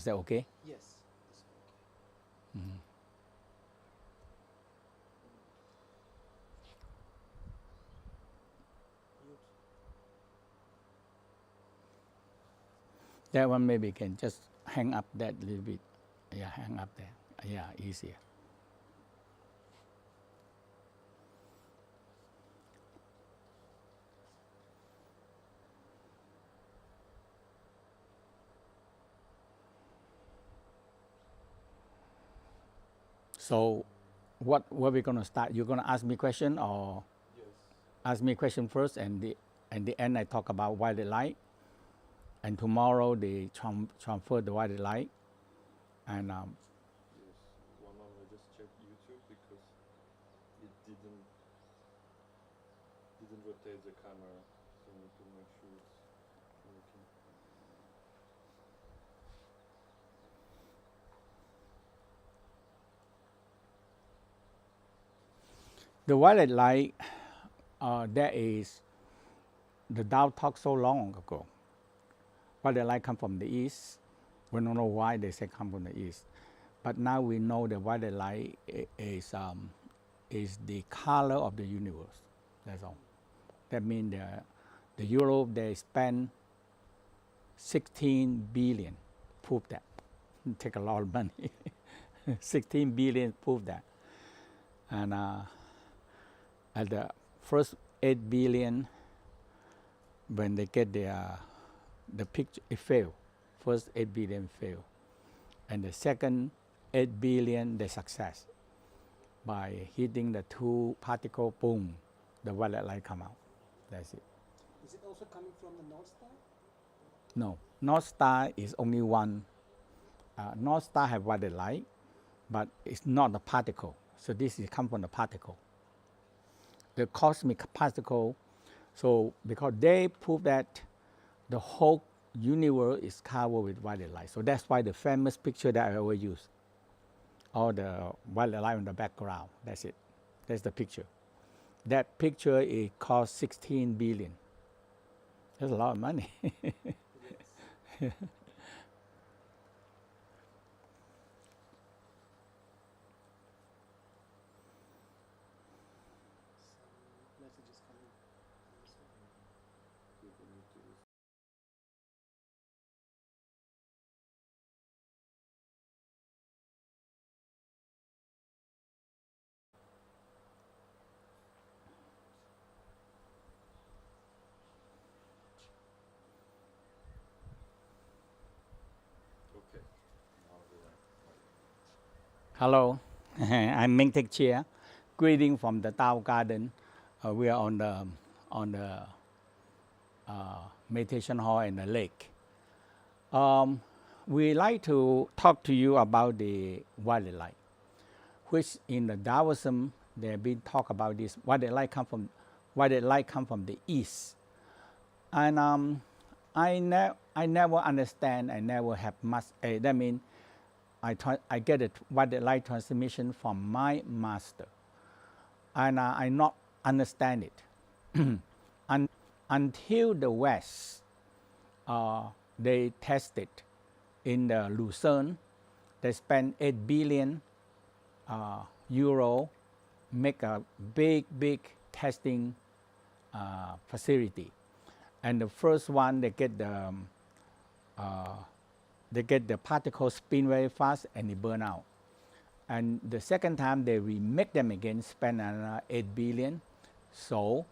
Is that okay? Yes, that's okay. Mute. That one maybe can just hang up that little bit. Yeah, hang up there. Yeah, easier. So what we're gonna start? You're gonna ask me question or Yes. ask me question first, and the end I talk about violet light, and tomorrow they transfer the violet light, and Yes. One moment, I just check YouTube because it didn't rotate the camera, so I need to make sure it's working. the violet light, that is the Tao talked so long ago. Violet light come from the east. We don't know why they say come from the east, but now we know the violet light is the color of the universe. That's all. That means the Europe they spend 16 billion, prove that. Take a lot of money. 16 billion prove that. And at the first 8 billion, when they get the picture, it failed. First 8 billion failed. And the second 8 billion, they success. By hitting the two particle, boom, the violet light come out. That's it. Is it also coming from the North Star? No, North Star is only one. North Star have violet light, but it's not a particle. So this is come from the particle. The cosmic particle. So because they prove that the whole universe is covered with violet light. So that's why the famous picture that I always use, all the violet light on the background. That's it. That's the picture. That picture is cost 16 billion. That's a lot of money. Yes. Some messages coming. People need to listen. Okay. Now we're right. Hello, I'm Mantak Chia. Greeting from the Tao Garden. We are on the meditation hall in the lake. We like to talk to you about the violet light, which in the Taoism they have been talk about this. Violet light come from the east, and I never understand. I never have much. That means I get a violet light transmission from my master, and I not understand it until the West. They tested in the Lucerne. They spent 8 billion euro, make a big testing facility. And the first one, they get the particles spin very fast and they burn out. And the second time they remake them again, spend another 8 billion. So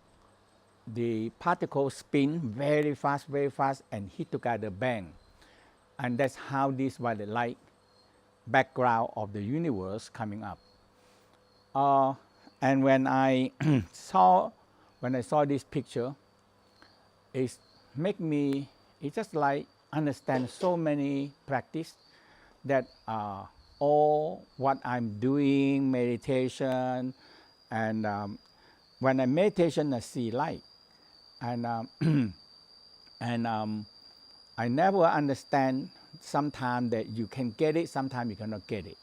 the particles spin very fast, and hit together, bang. And that's how this violet light background of the universe coming up. And when I saw this picture, it make me, it just like understand so many practice that all what I'm doing, meditation, and when I meditation, I see light. And and I never understand sometimes that you can get it, sometimes you cannot get it.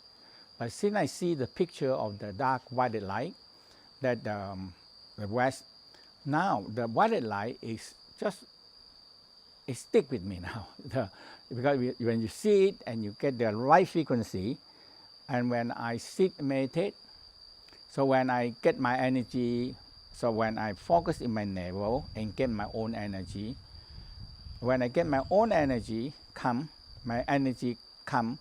But since I see the picture of the dark violet light, that the West, now the violet light is just it stick with me now. Because when you see it and you get the right frequency, and when I sit meditate, so when I get my energy, so when I focus in my navel and get my own energy, when I get my own energy come, my energy come,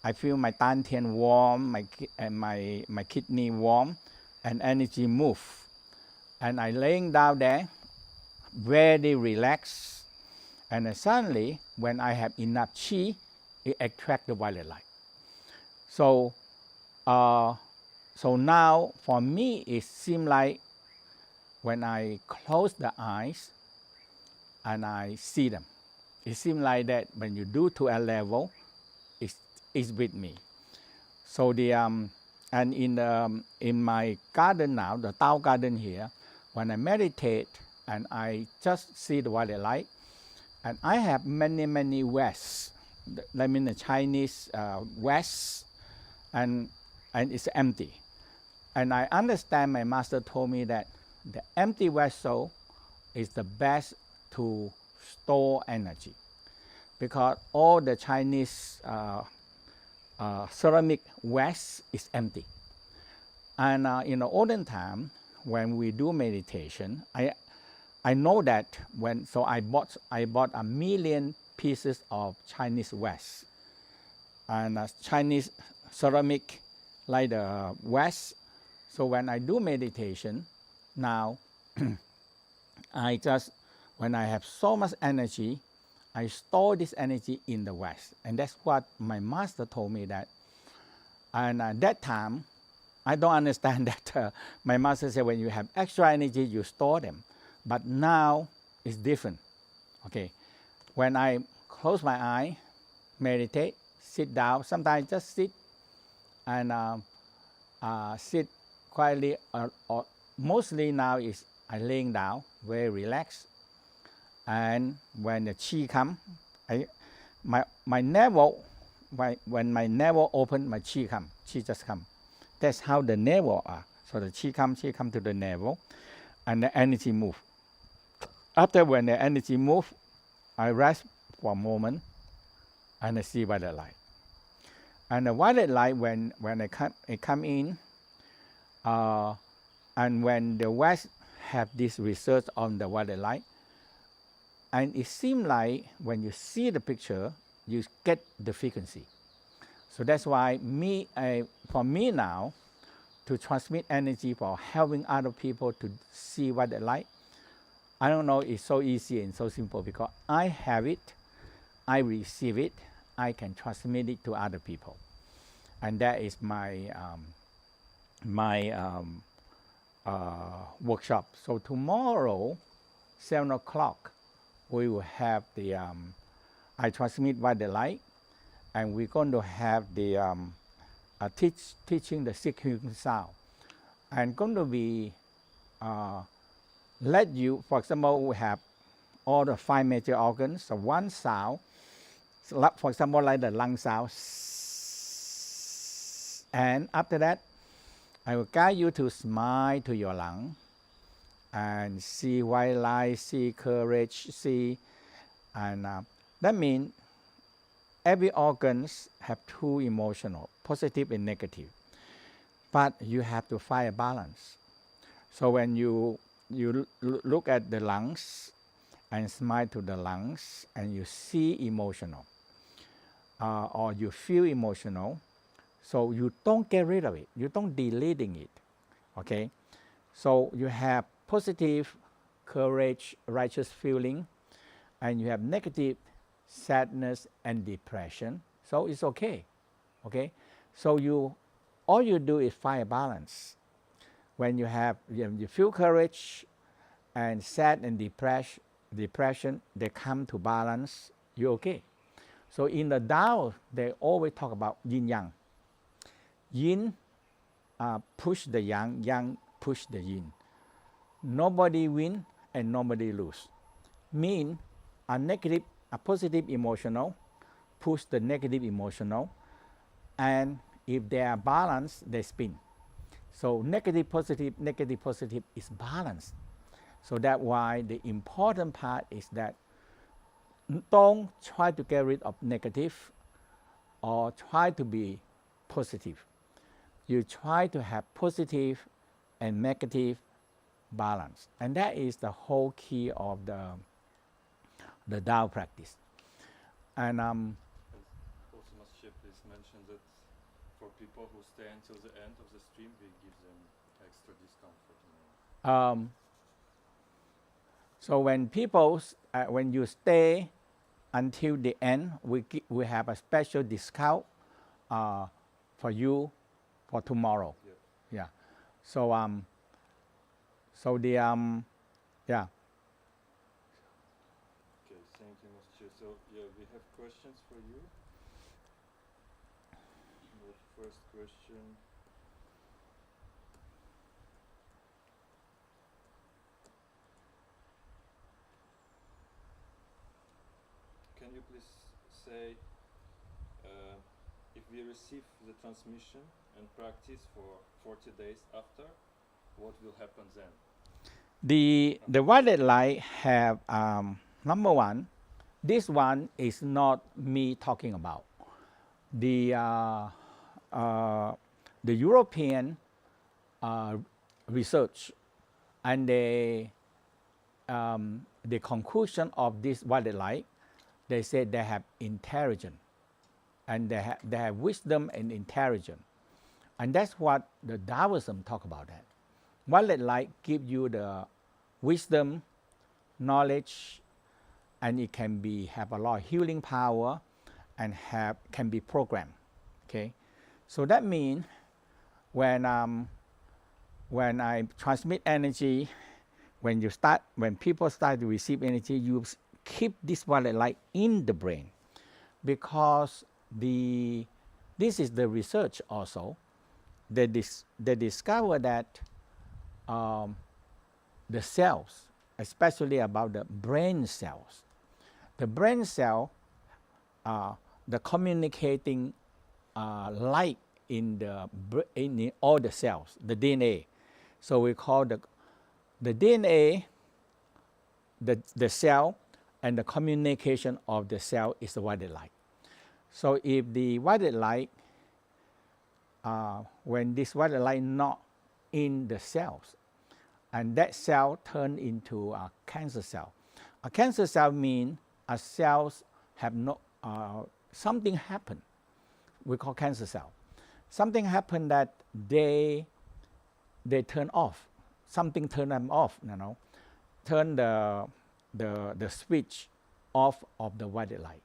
I feel my dantian warm, my kidney warm, and energy move. And I laying down there, very relaxed, and then suddenly, when I have enough chi, it attracts the violet light. So, so now for me, it seems like when I close the eyes and I see them, it seems like that when you do to a level, it's with me. So the and in my garden now, the Tao garden here, when I meditate and I just see the violet light, and I have many vests. I mean the Chinese vests, and it's empty. And I understand my master told me that the empty vessel is the best to store energy, because all the Chinese ceramic vest is empty. And in the olden time, when we do meditation, I know that so I bought 1,000,000 pieces of Chinese vase, and Chinese ceramic like the vase. So when I do meditation now, when I have so much energy, I store this energy in the vase, and that's what my master told me that. And at that time, I don't understand that. My master said when you have extra energy, you store them. But now it's different. Okay, when I close my eye, meditate, sit down. Sometimes just sit and sit quietly. Or mostly now is I laying down, very relaxed. And when the chi come, my navel, when my navel open, my chi come. Chi just come. That's how the navel are. So the chi come to the navel, and the energy move. After when the energy move, I rest for a moment, and I see violet light. And the violet light, when it come in, and when the West have this research on the violet light, and it seems like when you see the picture, you get the frequency. So that's why for me now, to transmit energy for helping other people to see violet light, I don't know, it's so easy and so simple because I have it, I receive it, I can transmit it to other people. And that is my workshop. So tomorrow, 7 o'clock, we will have the, I transmit violet light, and we're going to have the teaching the 6 human sound. I'm going to be let you, for example, we have all the 5 major organs. So one sound, so for example, like the lung sound, and after that, I will guide you to smile to your lung and see white light, see courage, see, and that means every organs have 2 emotional, positive and negative, but you have to find a balance. So when you look at the lungs and smile to the lungs, and you see emotional, or you feel emotional, so you don't get rid of it, you don't deleting it, okay? So you have positive, courage, righteous feeling, and you have negative, sadness and depression, so it's okay, okay? So all you do is find a balance. When you feel courage and sad and depression, they come to balance, you're okay. So in the Tao, they always talk about yin yang. Yin push the yang, yang push the yin. Nobody win and nobody lose. Mean a positive emotional push the negative emotional, and if they are balanced, they spin. So negative positive is balanced. So that's why the important part is that don't try to get rid of negative or try to be positive. You try to have positive and negative balance, and that is the whole key of the Tao practice. And And also, Master Chia, please mention that for people who stay until the end of the stream, we give them extra discount for tomorrow. So when you stay until the end, we have a special discount for you for tomorrow. Yeah. Yeah. So yeah. Okay, thank you, Master Chia. So yeah, we have questions for you. The first question. Can you please say if we receive the transmission and practice for 40 days after, what will happen then? The violet light have number one. This one is not me talking about. The European research and the conclusion of this violet light, they said they have intelligence and they have wisdom and intelligence, and that's what the Taoism talk about. That violet light give you the wisdom, knowledge, and it can be have a lot of healing power and can be programmed. Okay, so that means when I transmit energy, when people start to receive energy, you keep this violet light in the brain, because this is the research also. They discover that the cells, especially about the brain cells, the brain cell, the communicating light in all the cells, the DNA. So we call the DNA, the cell, and the communication of the cell is the violet light. So if the violet light, when this violet light not in the cells, and that cell turn into a cancer cell. A cancer cell means a cells have no something happen. We call cancer cell. Something happened that they turn off. Something turn them off. Turn the switch off of the violet light.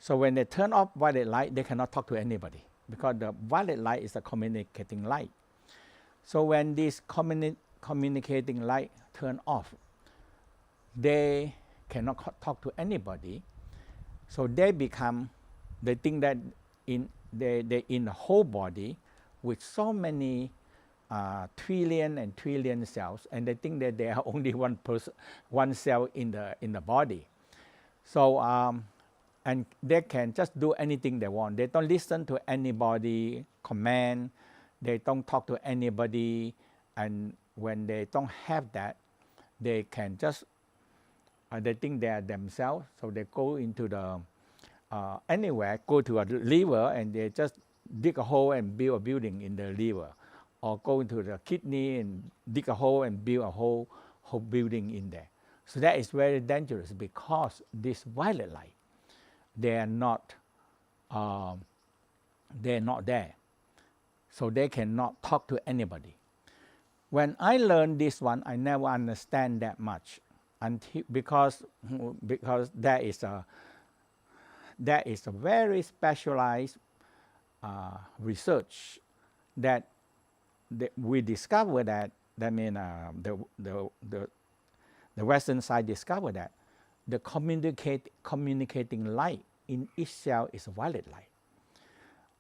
So when they turn off violet light, they cannot talk to anybody, because the violet light is a communicating light. So when this communicating light turn off, they cannot talk to anybody. So they think that they in the whole body with so many trillion and trillion cells, and they think that there are only one cell in the body. So and they can just do anything they want. They don't listen to anybody command. They don't talk to anybody. And when they don't have that, they can just they think they are themselves. So they go into the anywhere, go to a liver, and they just dig a hole and build a building in the liver, or go into the kidney and dig a hole and build a whole building in there. So that is very dangerous, because this violet light, they are not there. So they cannot talk to anybody. When I learned this one, I never understand that much, because that is a very specialized research that we discovered that means the Western side discovered that the communicating light in each cell is a violet light.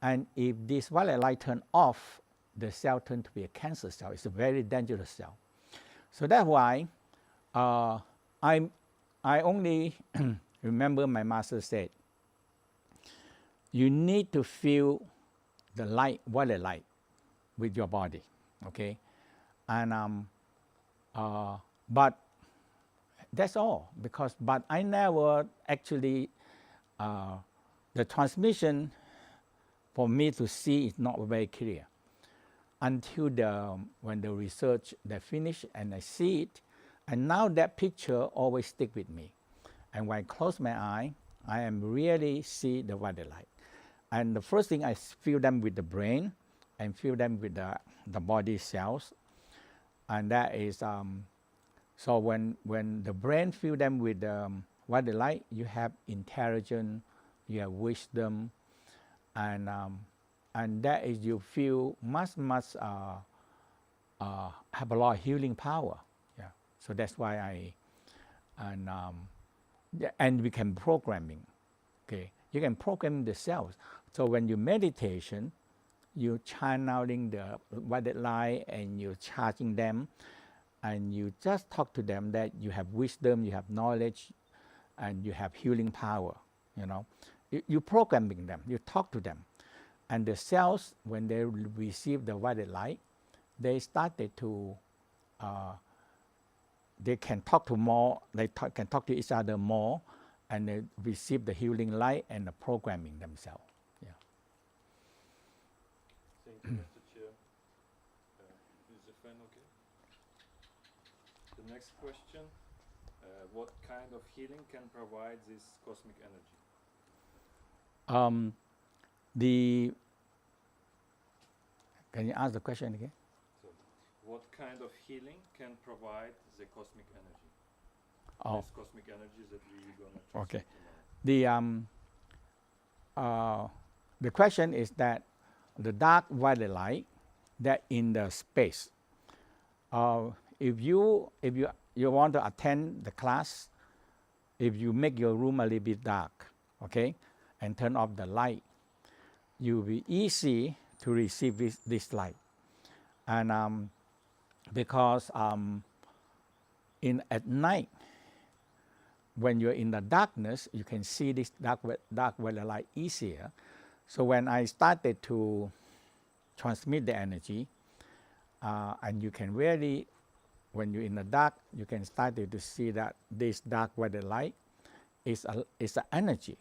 And if this violet light turn off, the cell turns to be a cancer cell. It's a very dangerous cell. So that's why I only remember my master said, you need to feel the light, violet light, with your body, okay? And but That's all. But I never actually, the transmission for me to see is not very clear until when the research they finish and I see it, and now that picture always stick with me. And when I close my eye, I am really see the white light. And the first thing I feel them with the brain and feel them with the body cells. And that is, so when the brain feel them with white light, you have intelligence, you have wisdom, and that is you feel much have a lot of healing power. Yeah. So that's why and we can programming. Okay, you can program the cells. So when you meditation, you channeling the white light and you charging them, and you just talk to them that you have wisdom, you have knowledge, and you have healing power. You know, you programming them. You talk to them, and the cells when they receive the white light, they started to. They can talk to more. They can talk to each other more, and they receive the healing light and the programming themselves. Yeah. Thank you, Master Chia. Is the fan okay? The next question: what kind of healing can provide this cosmic energy? Can you ask the question again? So, what kind of healing can provide the cosmic energy? Oh. This cosmic energy that we're gonna transmit Okay. tomorrow. The question is that the dark white light that in the space. If you want to attend the class, if you make your room a little bit dark, okay, and turn off the light, you will be easy to receive this light. And because at night, when you're in the darkness, you can see this dark white light easier. So when I started to transmit the energy, and you can really, when you're in the dark, you can start to see that this dark white light is an energy,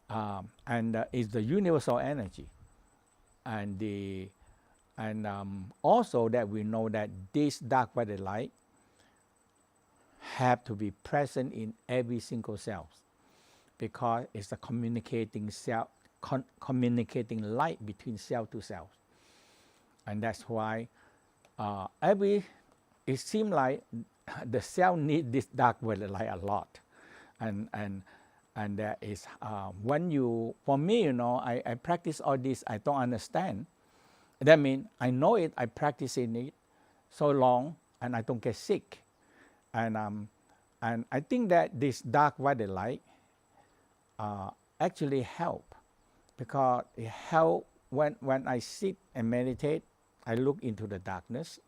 and is the universal energy, and also that we know that this dark white light have to be present in every single cell, because it's a communicating cell, communicating light between cell to cell, and that's why it seems like the cell need this dark white light a lot, and that is when you, for me, you know, I practice all this, I don't understand. That means I know it, I practice in it so long, and I don't get sick. And I think that this dark white light actually help, because it help when I sit and meditate, I look into the darkness,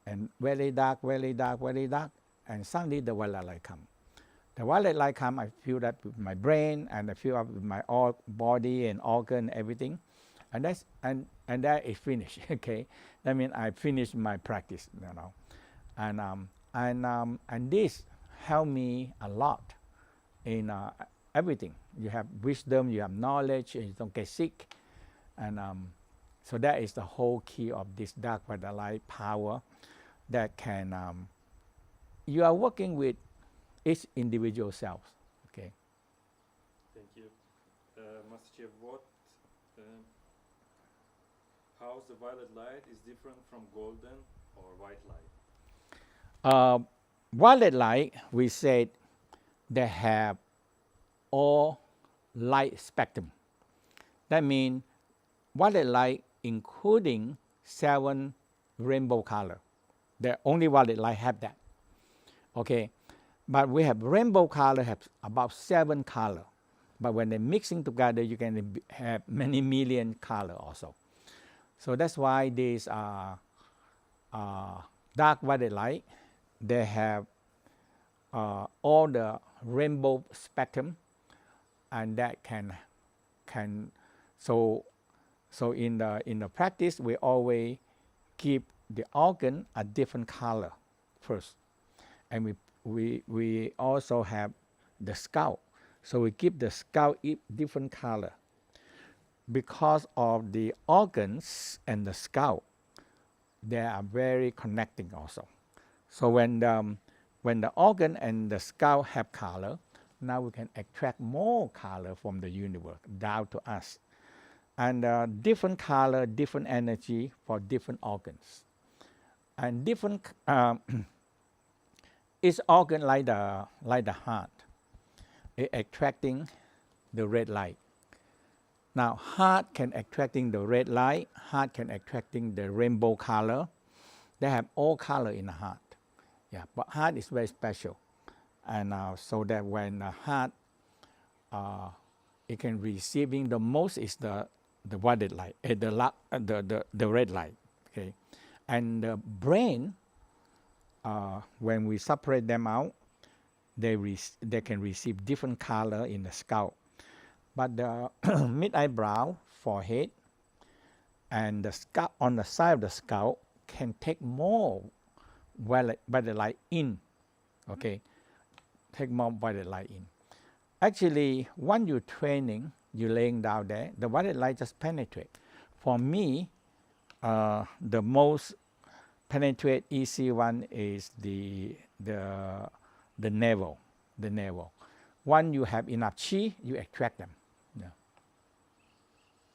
and very dark, very dark, very dark, and suddenly the white light come. The white light come, I feel that with my brain, and I feel up with my all body and organ, everything, and that's and that is finished. Okay, that means I finished my practice, you know, and this helped me a lot in everything. You have wisdom, you have knowledge, and you don't get sick, and so that is the whole key of this dark white light power that can. You are working with each individual cells. Okay. Thank you, Master Chia. How the violet light is different from golden or white light? Violet light, we said, they have all light spectrum. That means violet light including 7 rainbow color. The only violet light have that. Okay, but we have rainbow color have about 7 color. But when they're mixing together, you can have many million color also. So that's why these dark violet light, they have all the rainbow spectrum, and that can so in the practice, we always keep the organ a different color first, and we also have the scalp. So we give the scalp different color because of the organs and the scalp. They are very connecting also. So when the organ and the scalp have color, now we can attract more color from the universe down to us. And different color, different energy for different organs. And different, each organ like the heart, is attracting the red light. Now heart can attracting the red light, heart can attracting the rainbow color. They have all color in the heart. Yeah, but heart is very special. And so that when the heart, it can receiving the most is the violet light, the red light. Okay, and the brain, when we separate them out, they can receive different color in the scalp. But the mid eyebrow, forehead, and the scalp on the side of the scalp can take more violet light in. Okay, take more violet light in. Actually, when you're training, you're laying down there, the violet light just penetrate. For me, the most penetrate easy one is the navel. The navel. When you have enough chi, you attract them. Yeah.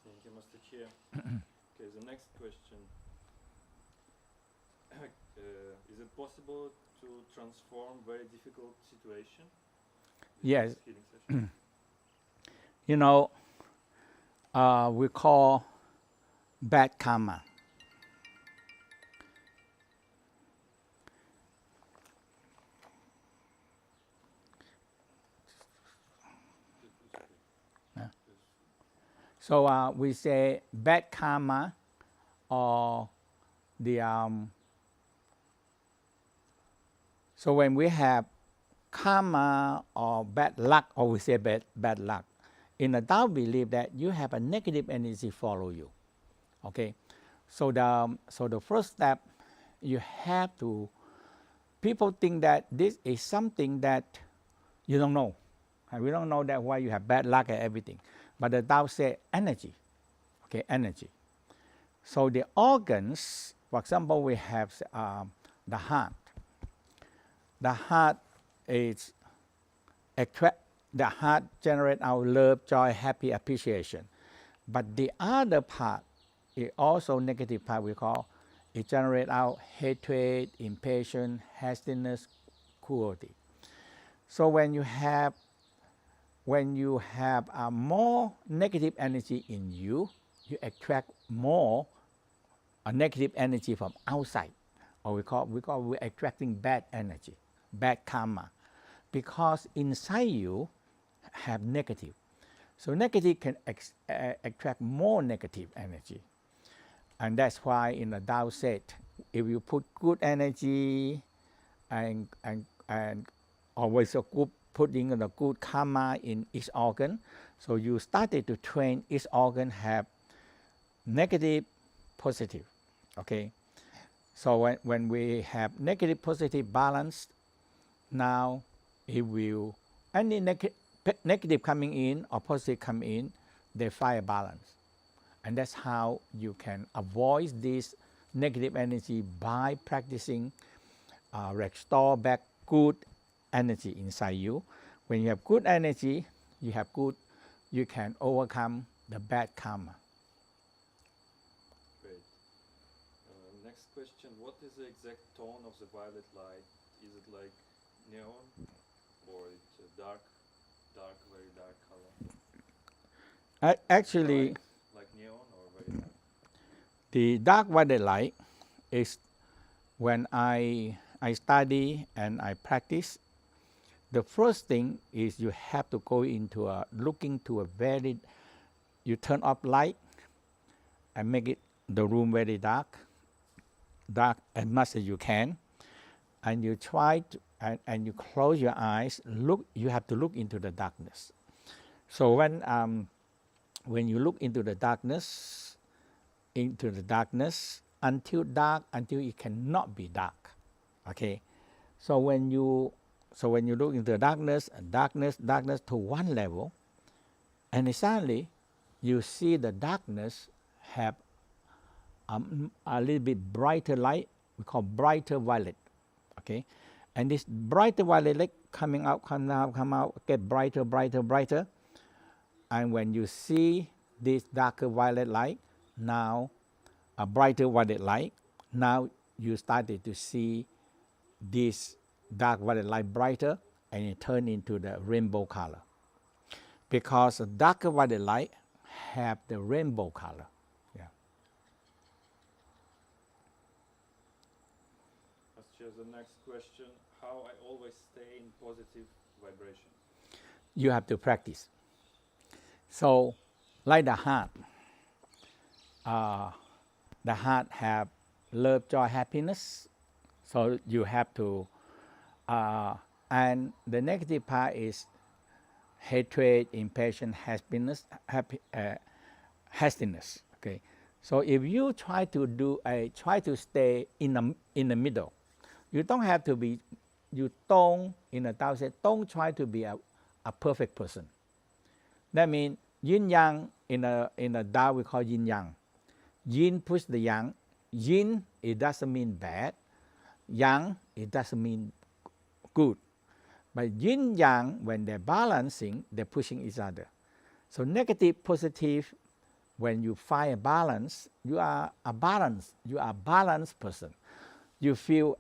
Thank you, Master Chia. Okay, the next question. Is it possible to transform very difficult situation? Yes. You know, we call bad karma. So we say bad karma, or the so when we have karma or bad luck, or we say bad luck, in the Tao believe that you have a negative energy follow you. Okay, so the first step, you have to. People think that this is something that you don't know. And we don't know that why you have bad luck and everything. But the Tao say energy. Okay, energy. So the organs, for example, we have the heart. The heart is the heart generates our love, joy, happy, appreciation. But the other part is also negative part. We call it generates our hatred, impatience, hastiness, cruelty. So when you have more negative energy in you, you attract more negative energy from outside, or we attracting bad energy, bad karma, because inside you have negative. So negative can attract more negative energy, and that's why in the Tao said, if you put good energy and always putting the good karma in each organ, so you started to train each organ have negative, positive. Okay, so when we have negative, positive balance, now it will any negative coming in or positive come in, they find a balance, and that's how you can avoid this negative energy by practicing restore back good energy inside you. When you have good energy, you can overcome the bad karma. Great. Next question. What is the exact tone of the violet light? Is it like neon, or it's a dark, very dark color? Actually, like neon or very dark? the dark violet light is when I study and I practice. The first thing is you have to go into looking to a very, you turn off light and make it the room very dark as much as you can, and you try to, and you close your eyes. You have to look into the darkness. So when you look into the darkness, until it cannot be dark. Okay, so when you So when you look into darkness, darkness, darkness to one level, and suddenly you see the darkness have a little bit brighter light, we call brighter violet, okay? And this brighter violet light coming out, come out, get brighter, brighter, brighter. And when you see this darker violet light, now a brighter violet light, now you started to see this dark violet light brighter, and it turned into the rainbow color. Because the darker violet light have the rainbow color. Yeah. Master, the next question: how I always stay in positive vibration? You have to practice. So, like the heart have love, joy, happiness. So you have to, and the negative part is hatred, impatience, hastiness. Okay, so if you try to stay in the middle, you don't have to be, you don't, in the Tao said, don't try to be a perfect person. That means yin yang in the Tao we call yin yang. Yin push the yang. Yin, it doesn't mean bad. Yang, it doesn't mean good. But yin yang, when they're balancing, they're pushing each other. So negative, positive, when you find a balance, you are a balanced person. You feel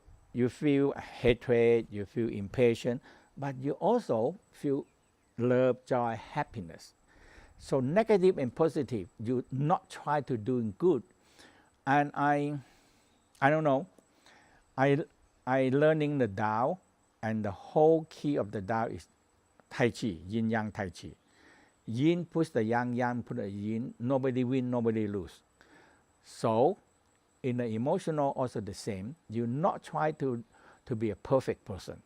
hatred, you feel impatient, but you also feel love, joy, happiness. So negative and positive, you not try to doing good. And I don't know, I learning the Tao, and the whole key of the Tao is Tai Chi, Yin Yang Tai Chi. Yin push the yang, yang push the yin. Nobody win, nobody lose. So, in the emotional also the same. You not try to be a perfect person,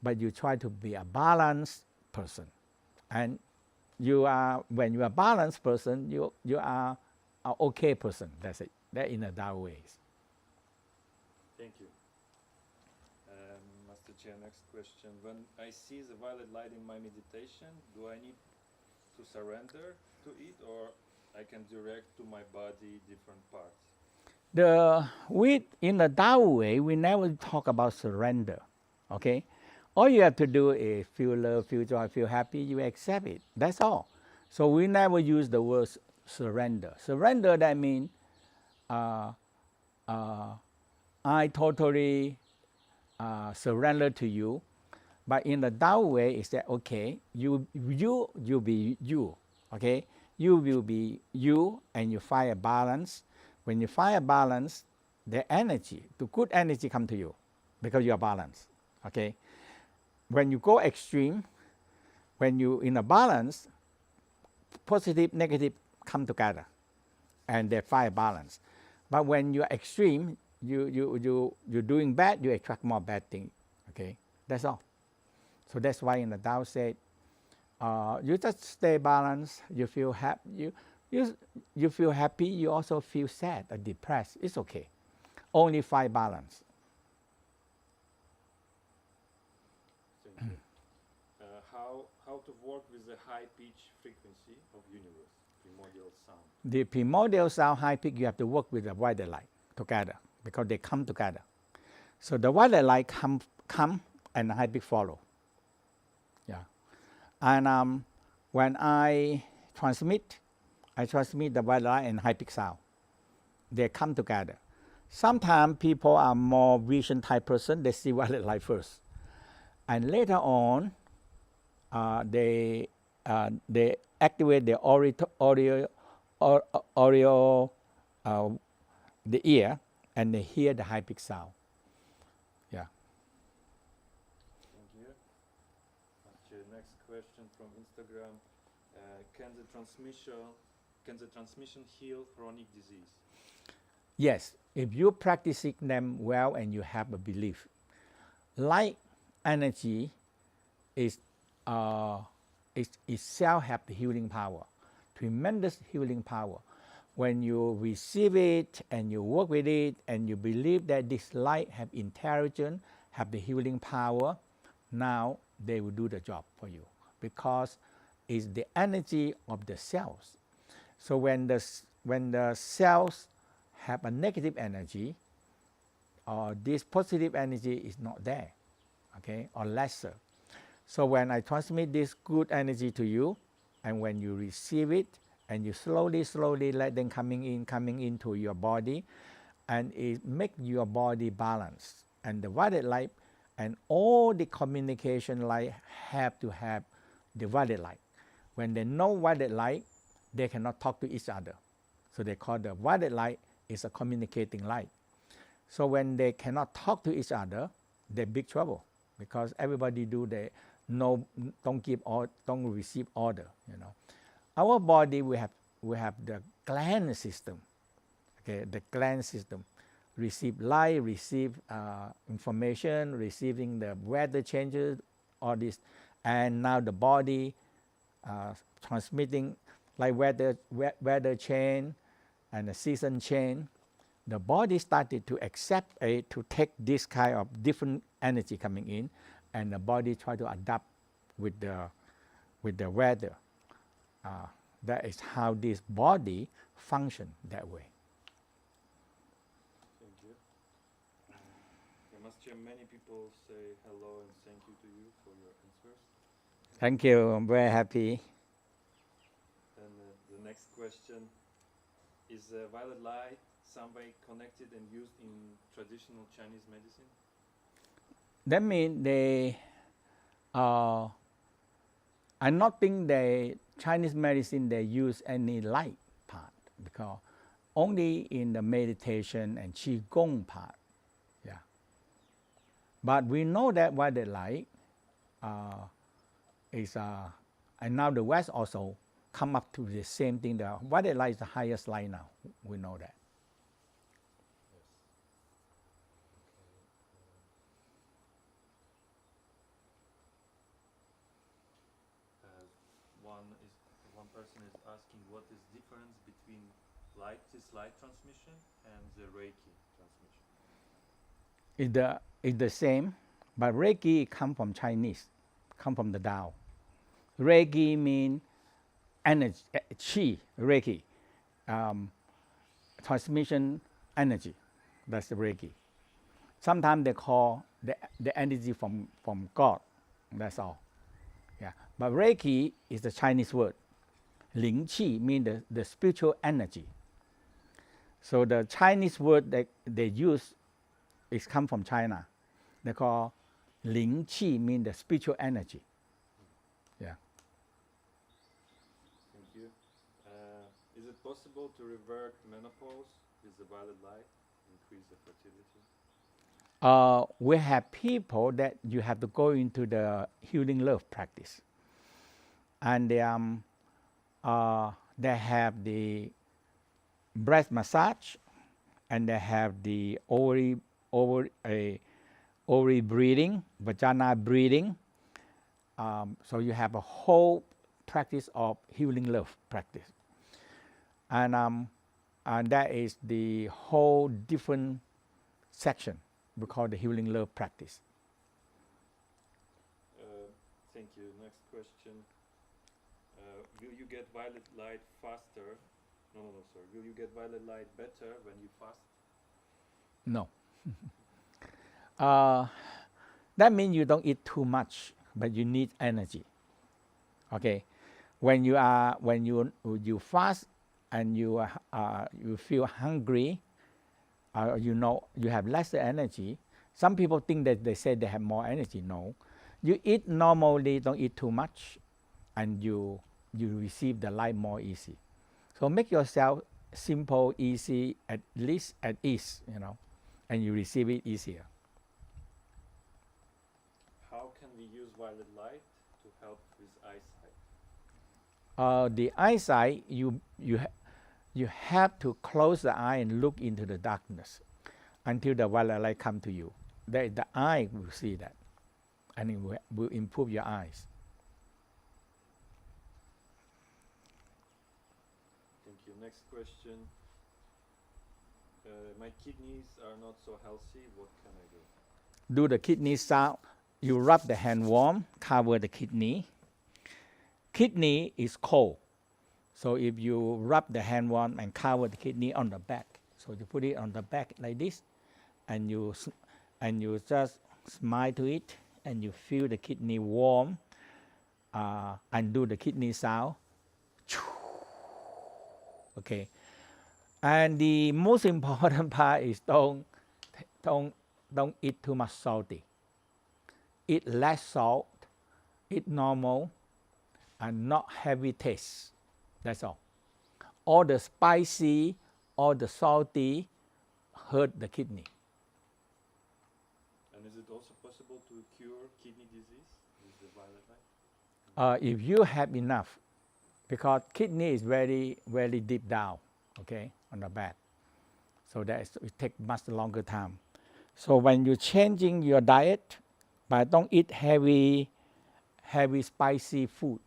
but you try to be a balanced person. And you are, when you are a balanced person, you are an okay person. That's it. That in the Tao ways. Thank you. Master Chia, next question. When I see the violet light in my meditation, do I need to surrender to it, or I can direct to my body different parts? In the Tao way, we never talk about surrender. Okay? All you have to do is feel love, feel joy, feel happy, you accept it. That's all. So we never use the word surrender. Surrender, that means I totally surrender to you. But in the Tao way, it's that, okay, you be you, okay? You will be you, and you find a balance. When you find a balance, the energy, the good energy come to you because you are balanced, okay? When you go extreme, when you in a balance, positive, negative come together, and they find a balance. But when you're extreme, you're doing bad, you attract more bad things, okay? That's all. So that's why in the Tao said, you just stay balanced. You feel happy. You feel happy. You also feel sad or depressed. It's okay. Only find balance. Thank you. How to work with the high pitch frequency of universe, primordial sound? The primordial sound high peak, you have to work with the violet light together because they come together. So the violet light come and the high peak follow. Yeah, and when I transmit the violet light and high peak sound. They come together. Sometimes people are more vision type person. They see violet light first, and later on, they activate the audio, the ear, and they hear the high peak sound. Yeah. Thank you. Okay, next question from Instagram. Can the transmission heal chronic disease? Yes, if you practicing them well and you have a belief. Light energy is itself have the healing power, tremendous healing power. When you receive it and you work with it and you believe that this light have intelligence, have the healing power, now they will do the job for you because it's the energy of the cells. So when the cells have a negative energy, or this positive energy is not there, okay, or lesser. So when I transmit this good energy to you, and when you receive it, and you slowly let them coming into your body, and it make your body balance. And the violet light and all the communication light have to have the violet light. When they know violet light, they cannot talk to each other. So they call the violet light is a communicating light. So when they cannot talk to each other, they're big trouble because everybody do the no, don't give or don't receive order. You know, our body we have the gland system. Okay, the gland system receive light, receive information, receiving the weather changes, all this, and now the body transmitting like weather change and the season change. The body started to accept it, to take this kind of different energy coming in, and the body try to adapt with the weather. That is how this body function that way. Thank you. Master Chia, many people say hello and thank you to you for your answers. Thank you. I'm very happy. And the next question is violet light some way connected and used in traditional Chinese medicine? That means they I not think the Chinese medicine they use any light part because only in the meditation and qigong part, yeah. But we know that violet light is and now the West also come up to the same thing. The violet light is the highest light now. We know that. One person is asking what is difference between this light transmission and the Reiki transmission? It's the same, but Reiki come from Chinese, come from the Tao. Reiki mean energy, chi, Reiki, transmission energy. That's the Reiki. Sometimes they call the energy from God. That's all. Yeah. But Reiki is the Chinese word. Ling Qi means the spiritual energy. So the Chinese word that they use is come from China. They call Ling Qi means the spiritual energy. Yeah. Thank you. Is it possible to revert menopause with the violet light, increase the fertility? We have people that you have to go into the healing love practice. And they have the breast massage, and they have the ovary breathing, vagina breathing. So you have a whole practice of healing love practice. And that is the whole different section we call the healing love practice. Thank you. Next question. Will you get violet light faster? No, sorry. Will you get violet light better when you fast? No. That means you don't eat too much, but you need energy. Okay, when you fast and you feel hungry, you have less energy. Some people think that they say they have more energy. No, you eat normally, don't eat too much, and you receive the light more easy. So make yourself simple, easy, at least at ease, and you receive it easier. How can we use violet light to help with eyesight? The eyesight, you have to close the eye and look into the darkness until the violet light come to you. The eye will see that, and it will improve your eyes. Thank you. Next question. My kidneys are not so healthy. What can I do? Do the kidney sound, you rub the hand warm, cover the kidney. Kidney is cold. So if you rub the hand warm and cover the kidney on the back, so you put it on the back like this, and you just smile to it, and you feel the kidney warm, and do the kidney sound. Okay, and the most important part is don't eat too much salty. Eat less salt, eat normal, and not heavy taste. That's all. All the spicy, all the salty hurt the kidney. And is it also possible to cure kidney disease with the violet light? If you have enough, because kidney is very, very deep down, okay, on the back. So it takes much longer time. So when you're changing your diet, but don't eat heavy spicy food.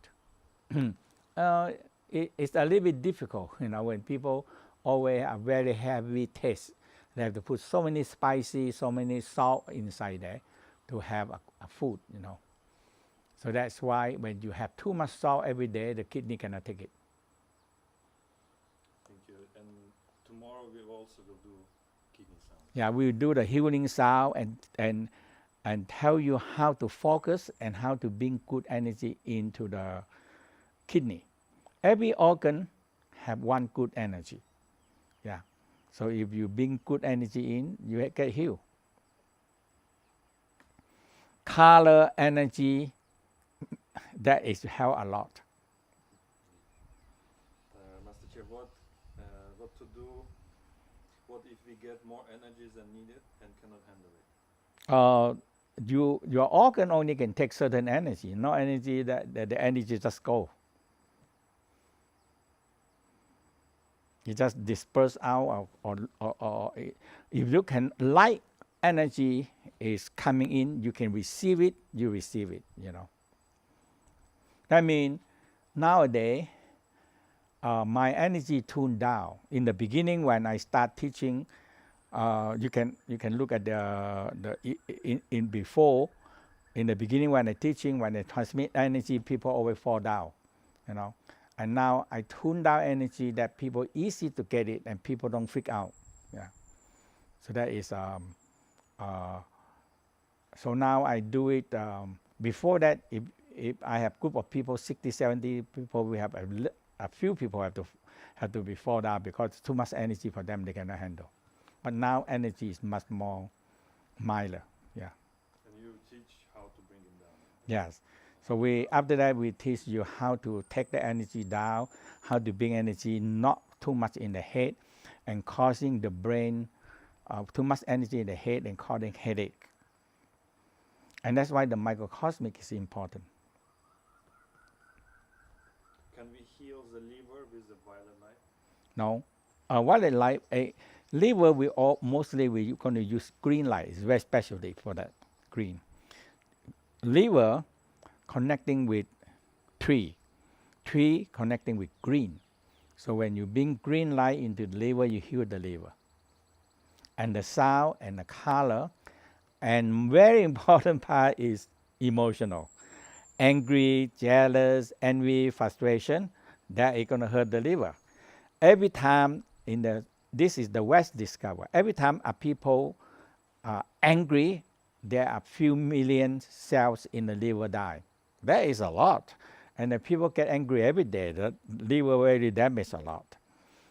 It's a little bit difficult, when people always have very heavy taste. They have to put so many spicy, so many salt inside there to have a food, So that's why when you have too much salt every day, the kidney cannot take it. Thank you. And tomorrow we also will do kidney sound. Yeah, we'll do the healing sound and tell you how to focus and how to bring good energy into the kidney. Every organ have one good energy. Yeah. So if you bring good energy in, you get healed. Color energy, that is help a lot. Master Chia, what to do? What if we get more energies than needed and cannot handle it? Your organ only can take certain energy, no energy that the energy just go. You just disperse out, or if you can, light energy is coming in, you can receive it, you receive it, That means nowadays, my energy tuned down. In the beginning, when I start teaching, you can look at in before. In the beginning, when I teaching, when I transmit energy, people always fall down, And now I tune down energy that people easy to get it and people don't freak out. Yeah. So that is so now I do it. Before that, if I have group of people, 60, 70 people, we have a few people have to be fall down because it's too much energy for them, they cannot handle. But now energy is much more milder. Yeah. And you teach how to bring it down. Yes. So after that we teach you how to take the energy down, how to bring energy not too much in the head and causing the brain too much energy in the head and causing headache. And that's why the microcosmic is important. Can we heal the liver with the violet light? No. Violet light, liver mostly we're going to use green light. It's very specialty for that, green. Liver connecting with tree connecting with green. So when you bring green light into the liver, you heal the liver. And the sound and the color, and very important part is emotional. Angry, jealous, envy, frustration, that is going to hurt the liver. Every time this is the West discover, every time a people are angry, there are few million cells in the liver die. That is a lot. And if people get angry every day, the liver very damaged a lot.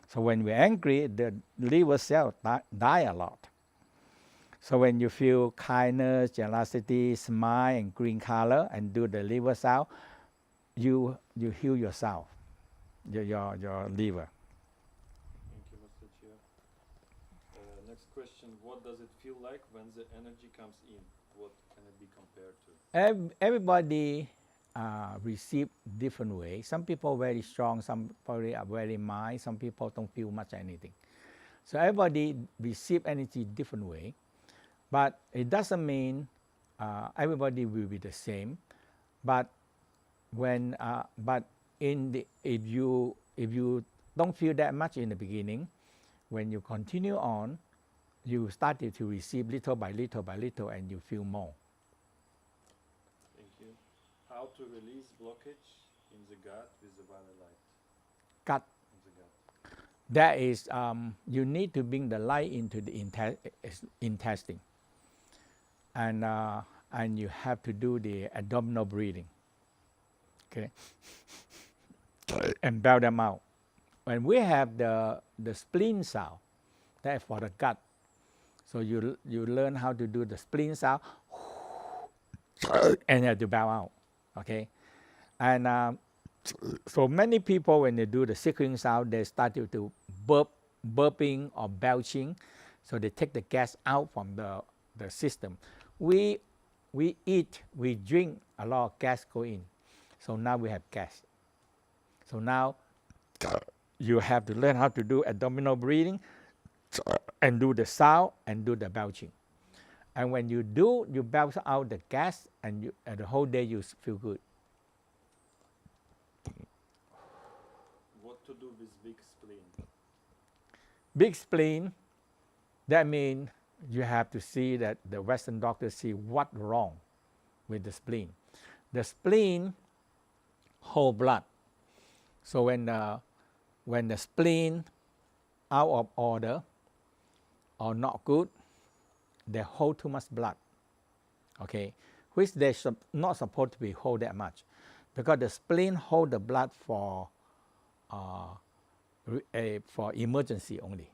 So when we're angry, the liver cells die a lot. So when you feel kindness, generosity, smile, and green color, and do the liver sound, you heal yourself, your liver. Thank you, Master Chia. Next question: what does it feel like when the energy comes in? What can it be compared to? Everybody receive different way. Some people very strong, some probably are very mild, some people don't feel much anything. So everybody receive energy different way, but it doesn't mean everybody will be the same. But if you don't feel that much in the beginning, when you continue on, you started to receive little by little by little, and you feel more. how to release blockage in the gut with the violet light. Gut. In the gut. That is, you need to bring the light into the intestine, and you have to do the abdominal breathing. Okay, and bow them out. When we have the spleen sound, that's for the gut. So you learn how to do the spleen sound, and you have to bow out. Okay, and so many people, when they do the sickling sound, they start to burping or belching. So they take the gas out from the system. We eat, we drink, a lot of gas go in. So now we have gas. So now you have to learn how to do abdominal breathing and do the sound and do the belching. And when you do, you belch out the gas, and the whole day you feel good. What to do with big spleen? Big spleen, that means you have to see that the Western doctors see what's wrong with the spleen. The spleen hold blood. So when the spleen out of order or not good, they hold too much blood. Okay, which they're not supposed to be hold that much, because the spleen hold the blood for emergency only.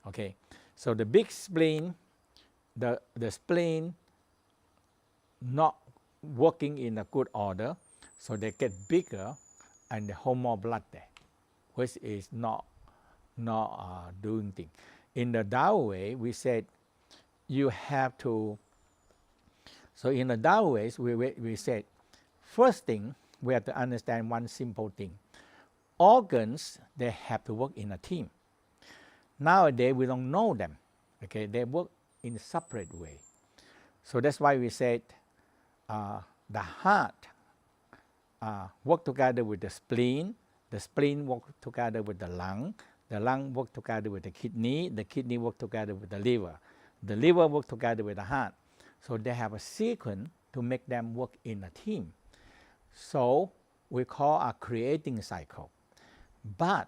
Okay, so the big spleen, the spleen not working in a good order, so they get bigger and they hold more blood there, which is not doing thing. In the Tao way, we said you have to. So in the Tao ways, we said, first thing we have to understand one simple thing: organs, they have to work in a team. Nowadays we don't know them. Okay, they work in a separate way. So that's why we said the heart work together with the spleen work together with the lung work together with the kidney work together with the liver work together with the heart. So they have a sequence to make them work in a team. So we call a creating cycle. But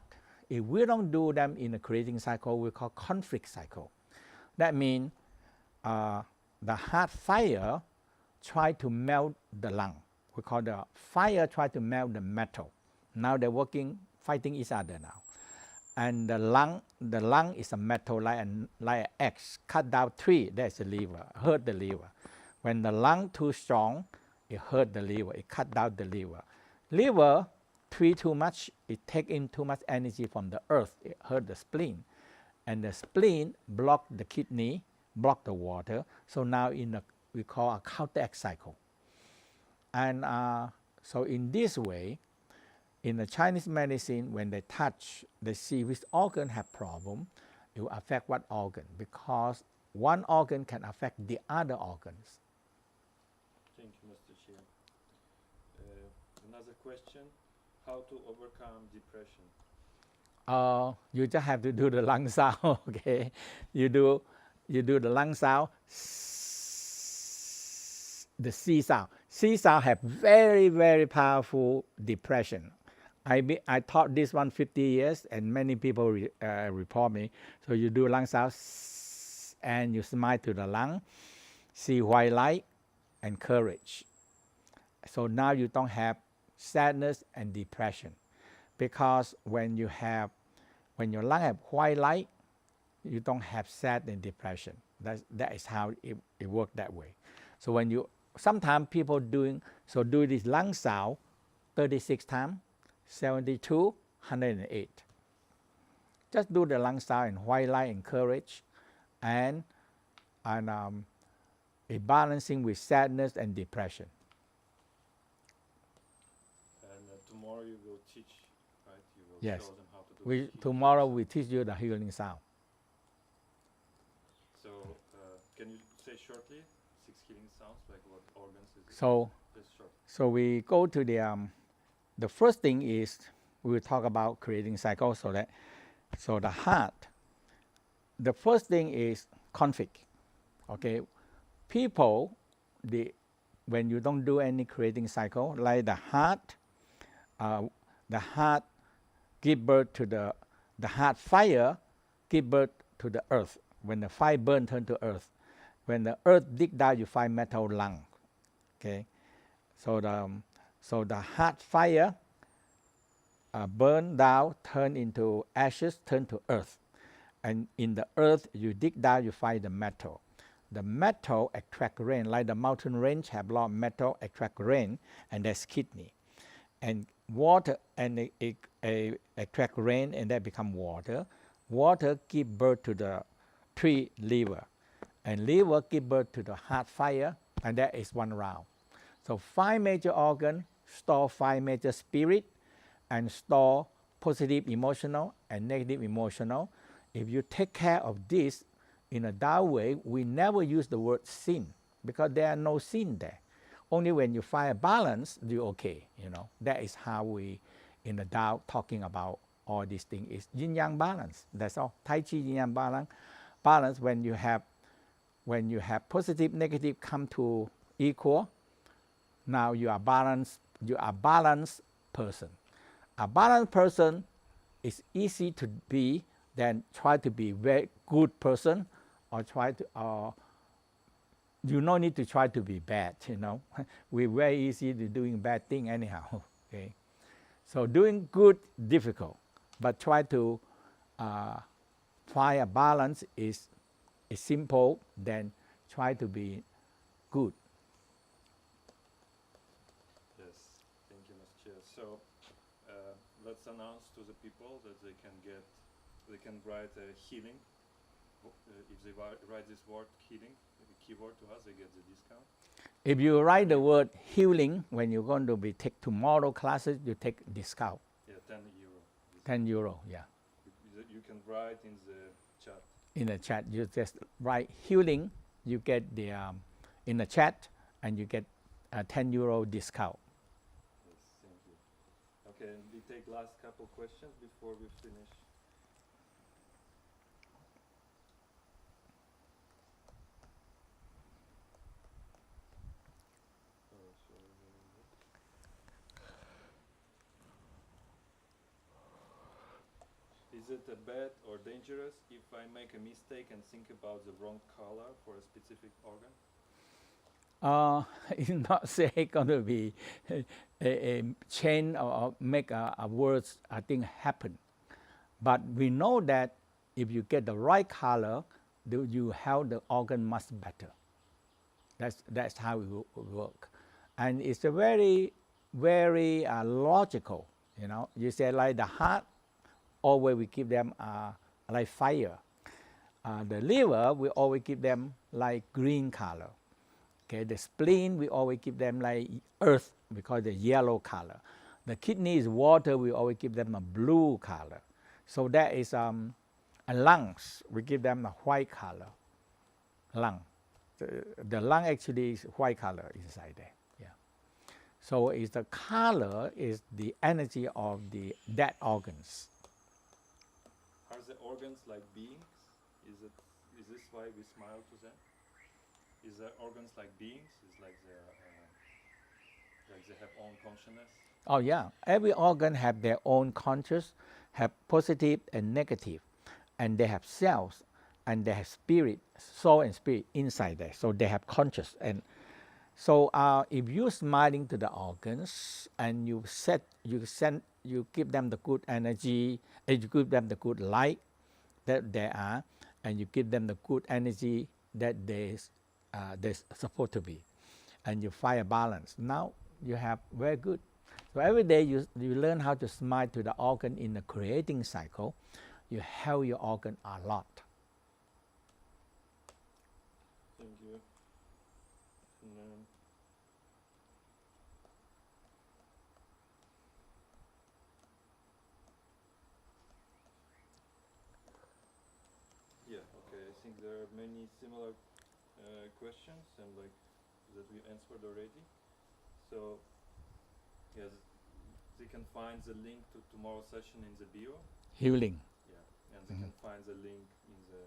if we don't do them in a creating cycle, we call conflict cycle. That means the heart fire try to melt the lung. We call the fire try to melt the metal. Now they're fighting each other now. And the lung is a metal like an X. Cut down 3, that's the liver, hurt the liver. When the lung too strong, it hurt the liver, it cut down the liver. Liver 3 too much, it take in too much energy from the earth, it hurt the spleen. And the spleen block the kidney, block the water. So now we call a counteract cycle. And so in this way, in the Chinese medicine, when they touch, they see which organ have problem, it will affect what organ, because one organ can affect the other organs. Thank you, Master Chia. Another question: how to overcome depression? You just have to do the lung sound. Okay, you do the lung sound, the C sound. C sound have very, very powerful depression. I taught this one 50 years, and many people report me. So you do lung sound, and you smile to the lung, see white light and courage. So now you don't have sadness and depression, because when your lung have white light, you don't have sad and depression. That is how it works that way. So when sometimes people do this lung sound 36 times, 72, 108. Just do the lung sound and white light and courage, and a balancing with sadness and depression. And tomorrow you will teach, right? You will Yes. show them how to do it. Tomorrow we teach you the healing sound. So can you say shortly 6 healing sounds, like what organs is it? So Just short. So we go to the first thing is we will talk about creating cycle. So the heart, the first thing is conflict. Okay, people, when you don't do any creating cycle, like uh, the heart give birth to the heart fire give birth to the earth. When the fire burn, turn to earth. When the earth dig down, you find metal lung. Okay, so the heart fire burn down, turn into ashes, turn to earth. And in the earth, you dig down, you find the metal. The metal attract rain, like the mountain range have a lot of metal attract rain, and that's kidney. And water, and it attract rain, and that become water. Water give birth to the tree liver, and liver give birth to the heart fire, and that is one round. So 5 major organs store 5 major spirit, and store positive emotional and negative emotional. If you take care of this in a Tao way, we never use the word sin because there are no sin there. Only when you find a balance, you're okay. That is how we in the Tao talking about all these things is yin yang balance. That's all. Tai Chi yin yang balance. Balance when you have positive, negative come to equal. Now you are balanced. You are a balanced person. A balanced person is easy to be than try to be very good person, or you no need to try to be bad. We're very easy to doing bad thing anyhow. Okay, so doing good difficult, but try to find a balance is simple than try to be good. Yes, thank you, Master Chia. So let's announce to the people that they can write a healing. If they write this word healing, the keyword to us, they get the discount. If you write the word healing when you're going to be take tomorrow classes, you take discount. Yeah, €10. 10 euro, yeah. You can write in the chat. In the chat, you just write healing, you get the in the chat, and you get a 10 euro discount. Yes, thank you. Okay, we take last couple questions before we finish. Is it bad or dangerous if I make a mistake and think about the wrong color for a specific organ? It's not say going to be a change or make a words thing happen, but we know that if you get the right color, you help the organ much better. That's how it will work, and it's a very logical. You say like the heart, always we give them like fire. The liver, we always give them like green color. Okay, the spleen, we always give them like earth, because the yellow color. The kidney is water, we always give them a blue color. So that is a lungs, we give them a white color. Lung, the lung actually is white color inside there. Yeah. So is the color is the energy of the dead organs. Are the organs like beings? Is this why we smile to them? Is the organs like beings? Is like they have own consciousness? Oh yeah, every organ have their own conscious, have positive and negative, and they have cells, and they have spirit, soul and spirit inside there. So they have conscious, and so if you're smiling to the organs and you give them the good energy, and you give them the good light that they are, and you give them the good energy that they're supposed to be, and you find a balance. Now you have very good. So every day you learn how to smile to the organ in the creating cycle. You help your organ a lot. Thank you. Yeah, okay. I think there are many similar questions and like that we answered already. So yes, they can find the link to tomorrow's session in the bio. Healing. Yeah, and they can find the link in the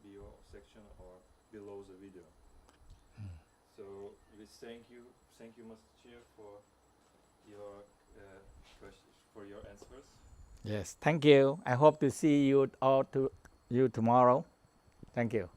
bio section or below the video. So we thank you, Master Chia, for your questions, for your answers. Yes, thank you. I hope to see you all to you tomorrow. Thank you.